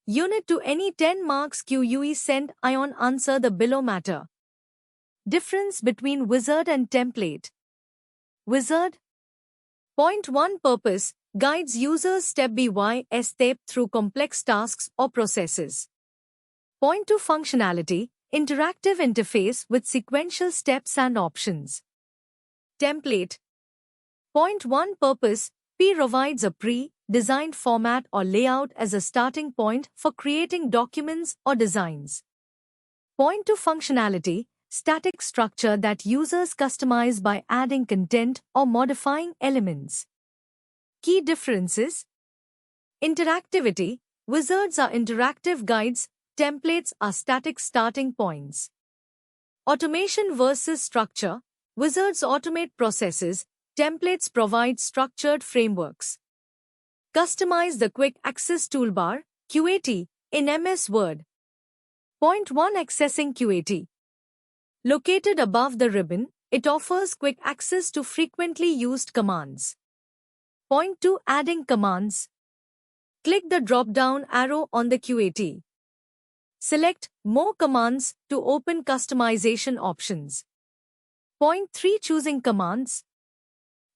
Unit to any 10 marks QUE send ion answer the below matter. Difference between wizard and template. Wizard. Point 1 purpose, guides users step by step through complex tasks or processes. Point 2 functionality, interactive interface with sequential steps and options. Template. Point 1 purpose, P provides a pre-designed format or layout as a starting point for creating documents or designs. Point 2 functionality, static structure that users customize by adding content or modifying elements. Key differences. Interactivity, wizards are interactive guides, templates are static starting points. Automation versus structure, wizards automate processes, templates provide structured frameworks. Customize the quick access toolbar, QAT, in MS Word. Point 1 accessing QAT. Located above the ribbon, it offers quick access to frequently used commands. Point 2 adding commands. Click the drop-down arrow on the QAT. Select More Commands to open customization options. Point 3 choosing commands.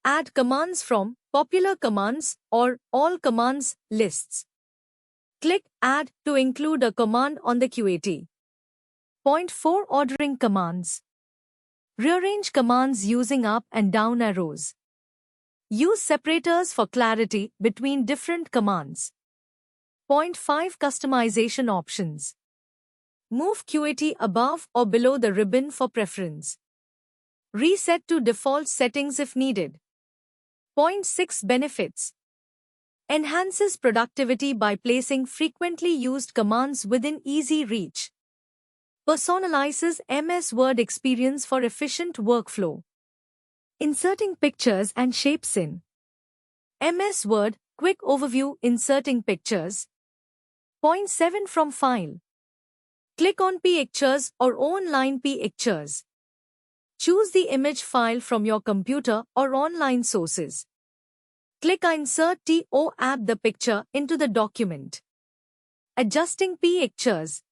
Add commands from Popular Commands or All Commands lists. Click Add to include a command on the QAT. Point 4 ordering commands. Rearrange commands using up and down arrows. Use separators for clarity between different commands. Point 5 customization options. Move QAT above or below the ribbon for preference. Reset to default settings if needed. Point 6 benefits. Enhances productivity by placing frequently used commands within easy reach. Personalizes MS Word experience for efficient workflow. Inserting pictures and shapes in MS Word, quick overview inserting pictures. Point 7 from file. Click on Pictures or online Pictures. Choose the image file from your computer or online sources. Click Insert to add the picture into the document. Adjusting Pictures.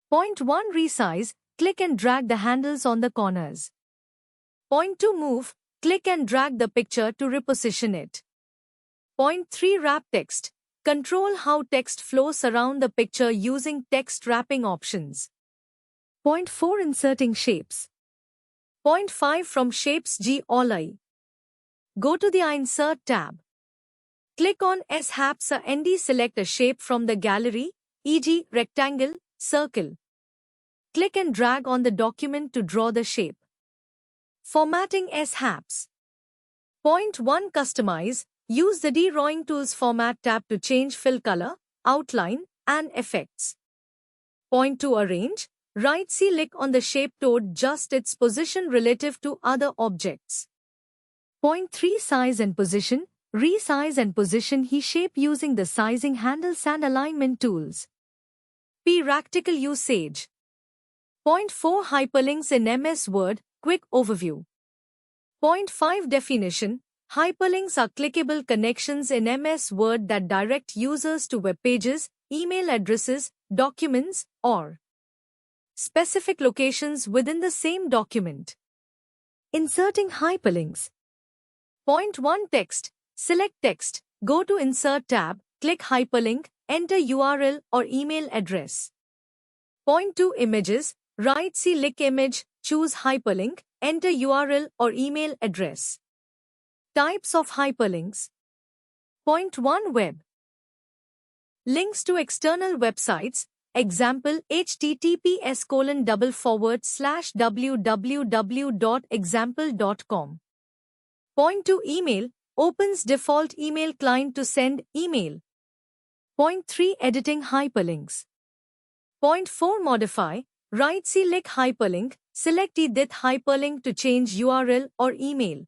Point 1 resize, click and drag the handles on the corners. Point 2 move, click and drag the picture to reposition it. Point 3 wrap text. Control how text flows around the picture using text wrapping options. Point 4 inserting shapes. Point 5 from Shapes All. Go to the Insert tab. Click on S-Shapes and select a shape from the gallery, e.g. rectangle, circle. Click and drag on the document to draw the shape. Formatting S-Shapes. Point 1 customize. Use the Drawing Tools Format tab to change fill color, outline, and effects. Point 2 arrange. Right-click on the shape to adjust its position relative to other objects. Point 3 size and position. Resize and position the shape using the sizing handles and alignment tools. Practical usage. Point 4 hyperlinks in MS Word, quick overview. Point 5 definition. Hyperlinks are clickable connections in MS Word that direct users to web pages, email addresses, documents, or specific locations within the same document. Inserting hyperlinks. Point 1 text. Select text. Go to Insert tab, click Hyperlink, enter URL or email address. Point 2 images. Right-click image, choose Hyperlink, enter URL or email address. Types of hyperlinks. Point 1 web. Links to external websites. Example https://www.example.com. Point 2 email. Opens default email client to send email. Point 3 editing hyperlinks. Point 4 modify. Right-click hyperlink. Select edit hyperlink to change URL or email.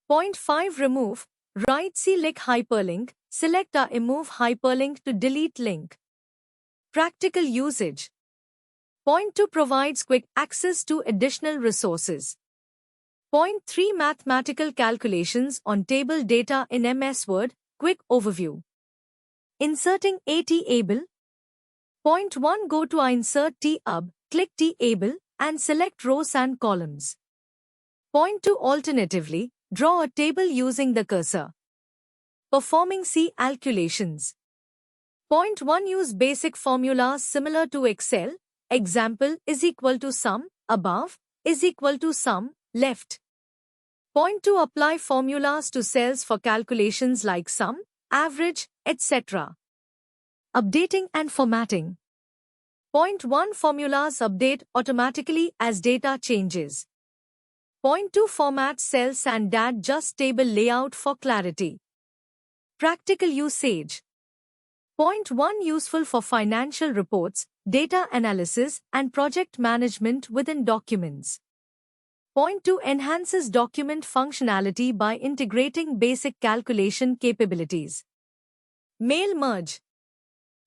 Point 5 remove. Right-click hyperlink. Select a remove hyperlink to delete link. Practical usage. Point 2 provides quick access to additional resources. Point 3 mathematical calculations on table data in MS Word, quick overview. Inserting a table. Point 1. Go to Insert Tab, click Table, and select rows and columns. Point 2. Alternatively, draw a table using the cursor. Performing C calculations. Point 1. Use basic formulas similar to Excel. Example is equal to sum, above, is equal to sum, left. Point 2. Apply formulas to cells for calculations like sum, average, etc. Updating and formatting. Point 1. Formulas update automatically as data changes. Point 2. Format cells and add just table layout for clarity. Practical usage. Point 1. Useful for financial reports, data analysis, and project management within documents. Point 2. Enhances document functionality by integrating basic calculation capabilities. Mail merge.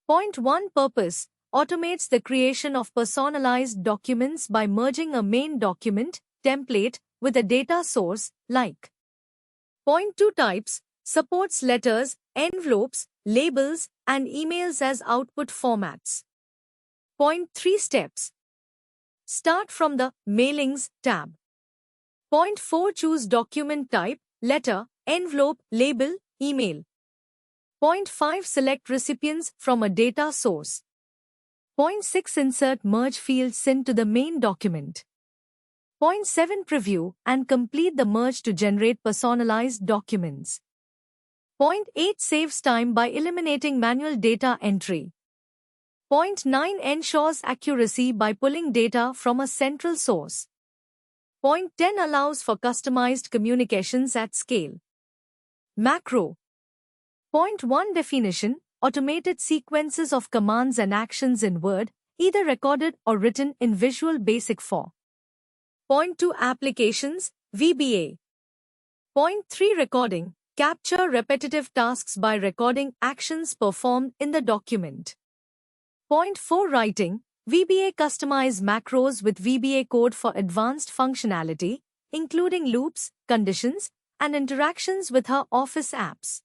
Point 1. Purpose. Automates the creation of personalized documents by merging a main document, template, with a data source, like. Point 2. Types. Supports letters, envelopes, labels, and emails as output formats. Point 3. Steps. Start from the Mailings tab. Point 4. Choose document type, letter, envelope, label, email. Point 5. Select recipients from a data source. Point 6. Insert merge fields into the main document. Point 7. Preview and complete the merge to generate personalized documents. Point 8. Saves time by eliminating manual data entry. Point 9. Ensures accuracy by pulling data from a central source. Point 10. Allows for customized communications at scale. Macro. Point 1. Definition. Automated sequences of commands and actions in Word, either recorded or written in Visual Basic 4. Point 2. Applications, VBA. Point 3. Recording. Capture repetitive tasks by recording actions performed in the document. Point 4. Writing. VBA. Customize macros with VBA code for advanced functionality, including loops, conditions, and interactions with her Office apps.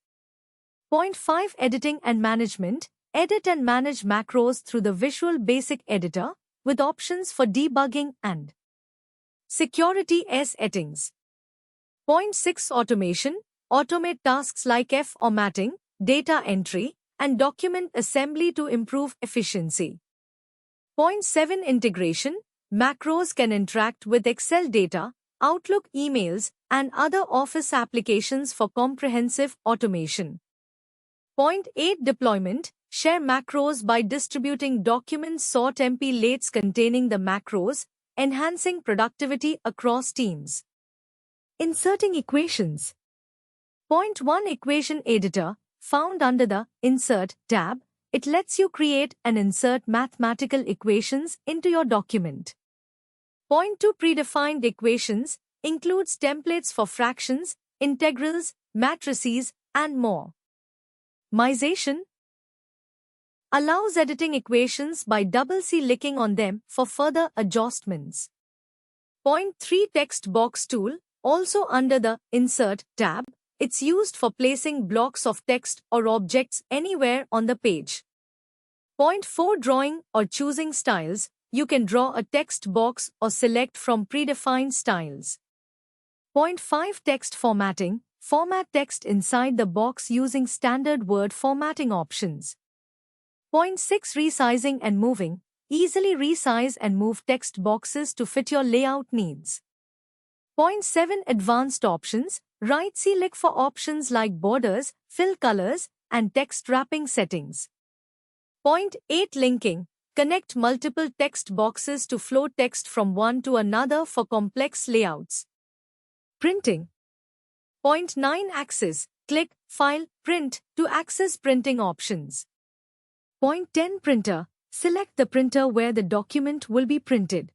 Point 5. Editing and management. Edit and manage macros through the Visual Basic Editor, with options for debugging and security settings. Point 6. Automation. Automate tasks like formatting, data entry, and document assembly to improve efficiency. Point 7. Integration. Macros can interact with Excel data, Outlook emails, and other Office applications for comprehensive automation. Point 8. Deployment. Share macros by distributing document sort templates containing the macros, enhancing productivity across teams. Inserting equations. Point 1. Equation editor, found under the Insert tab. It lets you create and insert mathematical equations into your document. Point 2. Predefined equations, includes templates for fractions, integrals, matrices, and more. Mization. Allows editing equations by double-clicking on them for further adjustments. Point 3. Text box tool, also under the Insert tab. It's used for placing blocks of text or objects anywhere on the page. Point 4. Drawing or choosing styles. You can draw a text box or select from predefined styles. Point 5. Text formatting. Format text inside the box using standard word formatting options. Point 6. Resizing and moving. Easily resize and move text boxes to fit your layout needs. Point 7. Advanced options. Right-click for options like borders, fill colors, and text wrapping settings. Point 8. Linking. Connect multiple text boxes to flow text from one to another for complex layouts. Printing. Point 9. Access. Click, File, Print to access printing options. Point 10. Printer. Select the printer where the document will be printed.